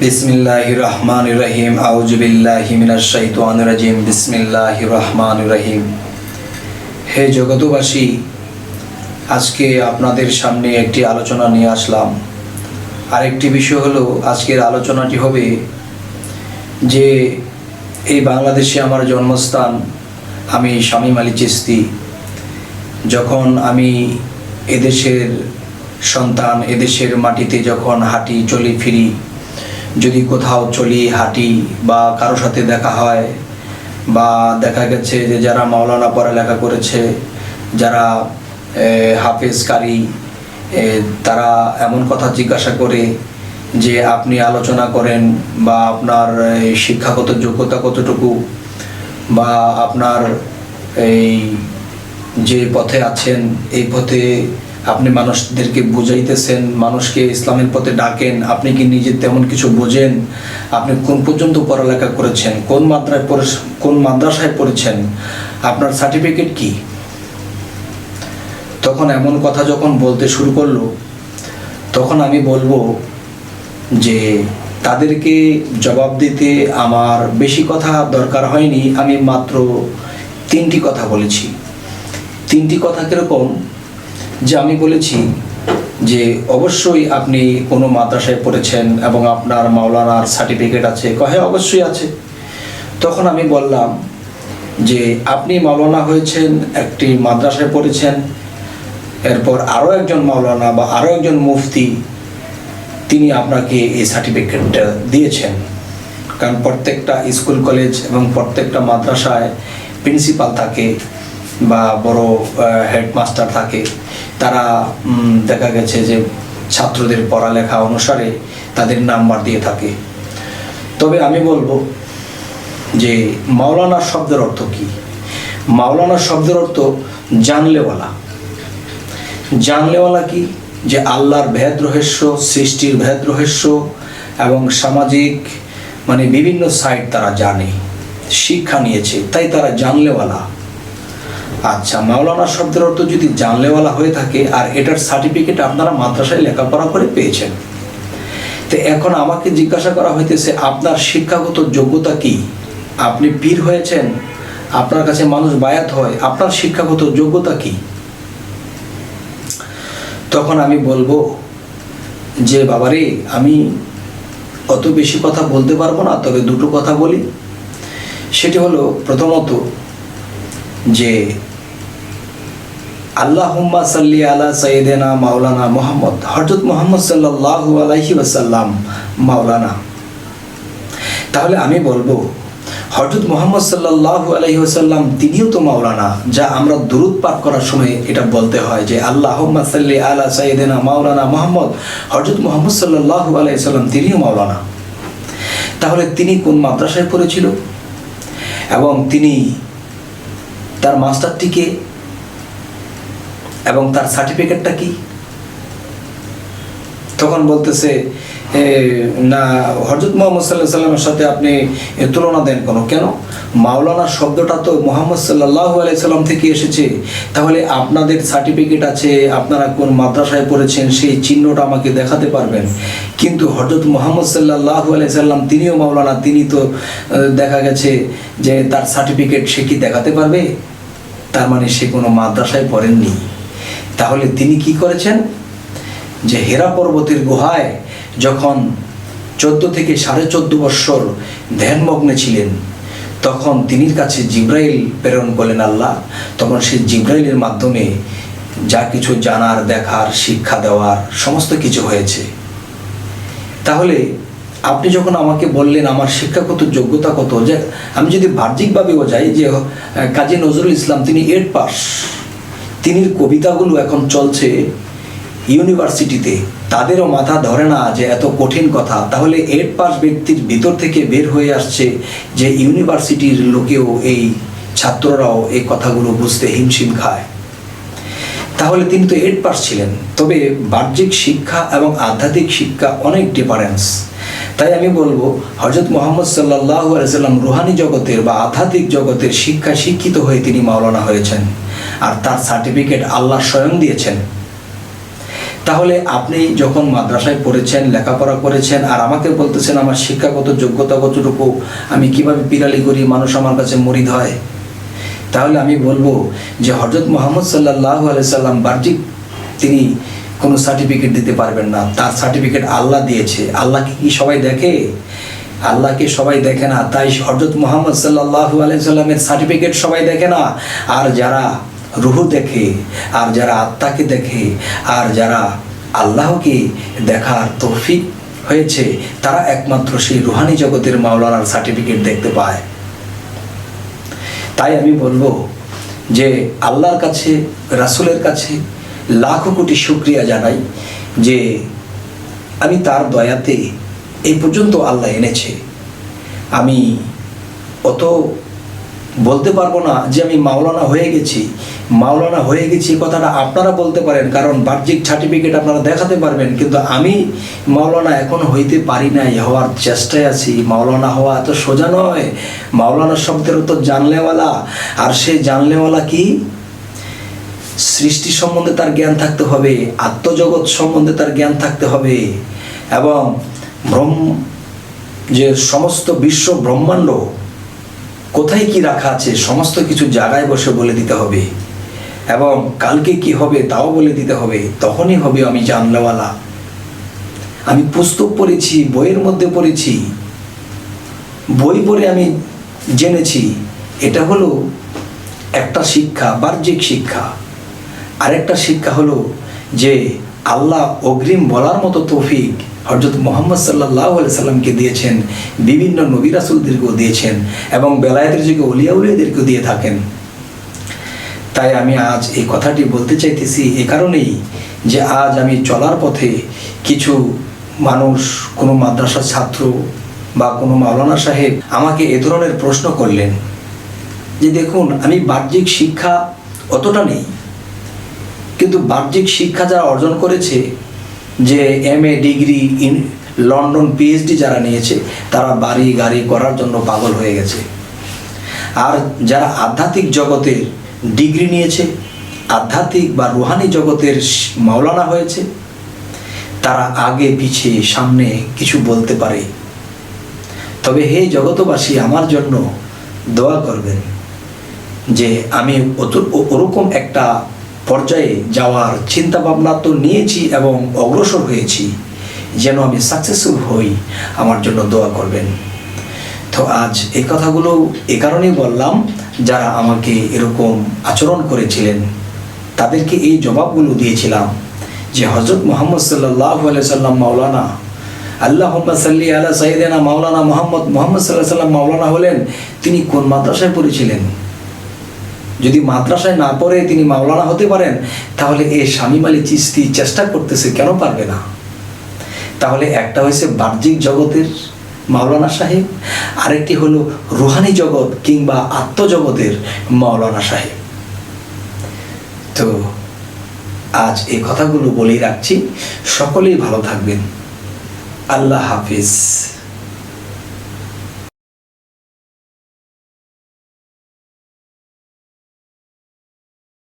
বিসমিল্লাহির রহমানির রহিম। আউযু বিল্লাহি মিনাশ শাইতানির রাজিম। বিসমিল্লাহির রহমানির রহিম। হে জগতবাসী, আজকে আপনাদের সামনে একটি আলোচনা নিয়ে আসলাম। আরেকটি বিষয় হলো, আজকের আলোচনাটি হবে যে এই বাংলাদেশে আমার জন্মস্থান, আমি শামীম আলী চিশতি। যখন আমি এদেশের সন্তান, এদেশের মাটিতে যখন হাঁটি চলি ফিরি, যদি কোথাও চলি হাঁটি বা কারো সাথে দেখা হয়, বা দেখা গেছে যে যারা মাওলানা পড়ালেখা করেছে, যারা হাফেজ কারি, তারা এমন কথা জিজ্ঞাসা করে যে আপনি আলোচনা করেন বা আপনার শিক্ষাগত যোগ্যতা কতটুকু, বা আপনার এই যে পথে আছেন এই পথে আপনি মানুষদেরকে বুঝাইতেছেন, মানুষকে ইসলামের পথে ডাকেন, আপনি কি নিজে তেমন কিছু বোঝেন, আপনি কোন পর্যন্ত পড়ালেখা করেছেন, কোন মাদ্রাসায় পড়েছেন, আপনার সার্টিফিকেট কি। তখন এমন কথা যখন বলতে শুরু করলো, তখন আমি বলবো যে তাদেরকে জবাব দিতে আমার বেশি কথা দরকার হয়নি। আমি মাত্র 3টি কথা বলেছি। 3টি কথা কিরকম, যে আমি বলেছি যে অবশ্যই আপনি কোনো মাদ্রাসায় পড়েছেন এবং আপনার মাওলানার সার্টিফিকেট আছে। হ্যাঁ, অবশ্যই আছে। তখন আমি বললাম যে আপনি মাওলানা হয়েছেন, একটি মাদ্রাসায় পড়েছেন, এরপর আরও একজন মাওলানা বা আরও একজন মুফতি তিনি আপনাকে এই সার্টিফিকেটটা দিয়েছেন। কারণ প্রত্যেকটা স্কুল কলেজ এবং প্রত্যেকটা মাদ্রাসায় প্রিন্সিপাল থাকে বা বড় হেডমাস্টার থাকে। তারা দেখা গেছে যে ছাত্রদের পড়ালেখা অনুসারে তাদের নাম্বার দিয়ে থাকে। তবে আমি বলবো যে মাওলানা শব্দের অর্থ কি। মাওলানা শব্দের অর্থ জানলেওয়ালা। জানলেওয়ালা কি, যে আল্লাহর ভেদ রহস্য, সৃষ্টির ভেদ রহস্য এবং সামাজিক বিভিন্ন সাইড তারা জানে, শিক্ষা নিয়েছে, তাই তারা জানলেওয়ালা। আচ্ছা, মাওলানা শব্দের অর্থ যদি জানলেওয়ালা হয়ে থাকে আর এটার সার্টিফিকেট আপনারা মাদ্রাসায় লেখাপড়া করে পেয়েছেন, তো এখন আমাকে জিজ্ঞাসা করা হইতেছে আপনার শিক্ষাগত যোগ্যতা কি। আপনি পীর হয়েছেন, আপনার কাছে মানুষ বায়াত হয়, আপনার শিক্ষাগত যোগ্যতা কি। তখন আমি বলবো যে বাবারে, আমি অত বেশি কথা বলতে পারবো না, তবে 2টো কথা বলি। সেটি হলো, প্রথমত যে আল্লাহুম্মা সাল্লি আলা সাইয়্যিদিনা মাওলানা মুহাম্মদ, হযরত মুহাম্মদ সাল্লাল্লাহু আলাইহি ওয়াসাল্লাম মাওলানা। তাহলে আমি বলবো হযরত মুহাম্মদ সাল্লাল্লাহু আলাইহি ওয়াসাল্লাম তিনিও তো মাওলানা, যা আমরা দুরূদ পাঠ করার সময় এটা বলতে হয় যে আল্লাহুম্মা সাল্লি আলা সাইয়্যিদিনা মাওলানা মুহাম্মদ, হযরত মুহাম্মদ সাল্লাল্লাহু আলাইহি ওয়াসাল্লাম তিনিও মাওলানা। তাহলে তিনি কোন মাদ্রাসায় পড়েছিল এবং তিনি তার মাস্টারটিকে এবং তার সার্টিফিকেটটা কি। তখন বলতেছে না, হযরত মুহাম্মদ সাল্লাল্লাহু আলাইহি ওয়াসাল্লামের সাথে আপনি তুলনা দেন কেন? মাওলানা শব্দটা তো মুহাম্মদ সাল্লাল্লাহু আলাইহি ওয়াসাল্লাম থেকে এসেছে। তাহলে আপনাদের সার্টিফিকেট আছে, আপনারা কোন মাদ্রাসায় পড়েছেন সেই চিহ্নটা আমাকে দেখাতে পারবেন। কিন্তু হযরত মুহাম্মদ সাল্লাল্লাহু আলাইহি ওয়াসাল্লাম তিনিও মাওলানা, তিনি তো দেখা গেছে যে তার সার্টিফিকেট সে কি দেখাতে পারবে? তার মানে সে কোনো মাদ্রাসায় পড়েননি। তাহলে তিনি কি করেছেন, যে হেরা পর্বতের গুহায় যখন 14 থেকে 14.5 বৎসর ধ্যানমগ্নে ছিলেন, তখন তিনির কাছে জিব্রাইল প্রেরণ করলেন আল্লাহ। তখন সেই জিব্রাইলের মাধ্যমে যা কিছু জানার, দেখার, শিক্ষা দেওয়ার সমস্ত কিছু হয়েছে। তাহলে আপনি যখন আমাকে বললেন আমার শিক্ষাগত যোগ্যতা কত, যে আমি যদি বাহ্যিকভাবেও যাই, যে কাজী নজরুল ইসলাম তিনি 8 পাস, তিনির কবিতাগুলো এখন চলছে ইউনিভার্সিটিতে, তাদেরও মাথা ধরে না যে এত কঠিন কথা। তাহলে 8 পাস ব্যক্তির ভিতর থেকে বের হয়ে আসছে যে ইউনিভার্সিটির লোকেও, এই ছাত্ররাও এই কথাগুলো বুঝতে হিমশিম খায়। তাহলে তিনি তো 8 পাস ছিলেন। তবে বাহ্যিক শিক্ষা এবং আধ্যাত্মিক শিক্ষা অনেক ডিফারেন্স। তাই আমি বলবো হযরত মুহাম্মদ সাল্লাল্লাহু আলাইহি ওয়াসাল্লাম রুহানি জগতের বা আধ্যাত্মিক জগতের শিক্ষা শিক্ষিত হয়ে তিনি মাওলানা হয়েছেন, আর তার সার্টিফিকেট আল্লাহ স্বয়ং দিয়েছেন। তাহলে আপনি যখন মাদ্রাসায় পড়েছেন, লেখাপড়া করেছেন, আর আমাকে বলতেছেন আমার শিক্ষাগত যোগ্যতা কতটুকু, আমি কিভাবে পিরালি করি, মানুষ আমার কাছে মুরিদ হয়, তাহলে আমি বলবো যে হযরত মুহাম্মদ সাল্লাল্লাহু আলাইহি সাল্লাম বাহ্যিক তিনি কোনো সার্টিফিকেট দিতে পারবেন না, তার সার্টিফিকেট আল্লাহ দিয়েছে। আল্লাহকে কি সবাই দেখে? আল্লাহকে সবাই দেখে না, তাই হযরত মুহাম্মদ সাল্লাল্লাহু আলাইহি সাল্লামের সার্টিফিকেট সবাই দেখে না। আর যারা রূহ দেখে, আর যারা আত্মাকে দেখে, আর যারা আল্লাহকে দেখার তৌফিক হয়েছে, তারা একমাত্র সেই রুহানি জগতের মাওলানার সার্টিফিকেট দেখতে পায়। তাই আমি বলবো যে আল্লাহর কাছে, রাসূলের কাছে লাখো কোটি শুকরিয়া জানাই যে আমি তার দয়াতে এই পর্যন্ত আল্লাহ এনেছে। আমি অত বলতে পারবো না যে আমি মাওলানা হয়ে গেছি। মাওলানা হয়ে গেছি কথাটা আপনারা বলতে পারেন, কারণ বাহ্যিক সার্টিফিকেট আপনারা দেখাতে পারবেন, কিন্তু আমি মাওলানা এখন হইতে পারি নাই, হওয়ার চেষ্টায় আছি। মাওলানা হওয়া এত সোজা নয়। মাওলানা শব্দেরও তো জানলেওয়ালা, আর সেই জানলেওয়ালা কি? সৃষ্টি সম্বন্ধে তার জ্ঞান থাকতে হবে, আত্মজগৎ সম্বন্ধে তার জ্ঞান থাকতে হবে, এবং যে সমস্ত বিশ্ব ব্রহ্মাণ্ড কোথায় কি রাখা আছে সমস্ত কিছু জায়গায় বসে বলে দিতে হবে, এবং কালকে কি হবে তাও বলে দিতে হবে। তখনই হবে আমি জানলেওয়ালা। আমি পুস্তক পড়েছি, বইয়ের মধ্যে পড়েছি, বই পড়ে আমি জেনেছি। এটা হলো একটা শিক্ষা, বাহ্যিক শিক্ষা। আরেকটা শিক্ষা হলো যে আল্লাহ অগ্রিম বলার মতো তৌফিক হযরত মুহাম্মদ সাল্লাল্লাহু আলাইহি সাল্লামকে দিয়েছেন, বিভিন্ন নবী রাসূলদেরকেও দিয়েছেন, এবং বেলায়েতের যুগে ওলিয়া উলিয়াদেরকেও দিয়ে থাকেন। তাই আমি আজ এই কথাটি বলতে চাইতেছি এ কারণেই যে আজ আমি চলার পথে কিছু মানুষ, কোনো মাদ্রাসার ছাত্র বা কোনো মাওলানা সাহেব আমাকে এ ধরনের প্রশ্ন করলেন যে দেখুন, আমি বাহ্যিক শিক্ষা অতটা নেই, কিন্তু বাহ্যিক শিক্ষা যারা অর্জন করেছে, যে MA ডিগ্রি, লন্ডন PhD যারা নিয়েছে, তারা বাড়ি গাড়ি করার জন্য পাগল হয়ে গেছে। আর যারা আধ্যাত্মিক জগতের ডিগ্রি নিয়েছে, আধ্যাত্মিক বা রুহানি জগতের মাওলানা হয়েছে, তারা আগে পিছিয়ে সামনে কিছু বলতে পারে। তবে হে জগতবাসী, আমার জন্য দোয়া করবেন যে আমি ওরকম একটা পর্যায়ে যাওয়ার চিন্তা ভাবনা তো নিয়েছি এবং অগ্রসর হয়েছি, যেন আমি সাকসেসফুল হই, আমার জন্য দোয়া করবেন। তো আজ এই কথাগুলো এ কারণেই বললাম, যারা আমাকে এরকম আচরণ করেছিলেন তাদেরকে এই জবাবগুলো দিয়েছিলাম যে হযরত মুহাম্মদ সাল্লাল্লাহু আলাইহি সাল্লাম মাওলানা, আল্লাহুম্মা সাল্লি আলা সাইয়্যিদিনা মাওলানা মুহাম্মদ সাল্লাল্লাহু আলাইহি সাল্লাম মাওলানা হলেন, তিনি কোন মাদ্রাসায় পড়েছিলেন? যদি মাদ্রাসায় না পড়ে তিনি মাওলানা হতে পারেন, তাহলে এই শামীম আলী চিশতি চেষ্টা করতেছে, কেন পারবে না? তাহলে একটা হয়েছে বাহ্যিক জগতের মাওলানা সাহেব, আরেকটি হলো রুহানি জগৎ কিংবা আত্মজগতের মাওলানা সাহেব। তো আজ এই কথাগুলো বলেই রাখছি। সকলেই ভালো থাকবেন। আল্লাহ হাফিজ।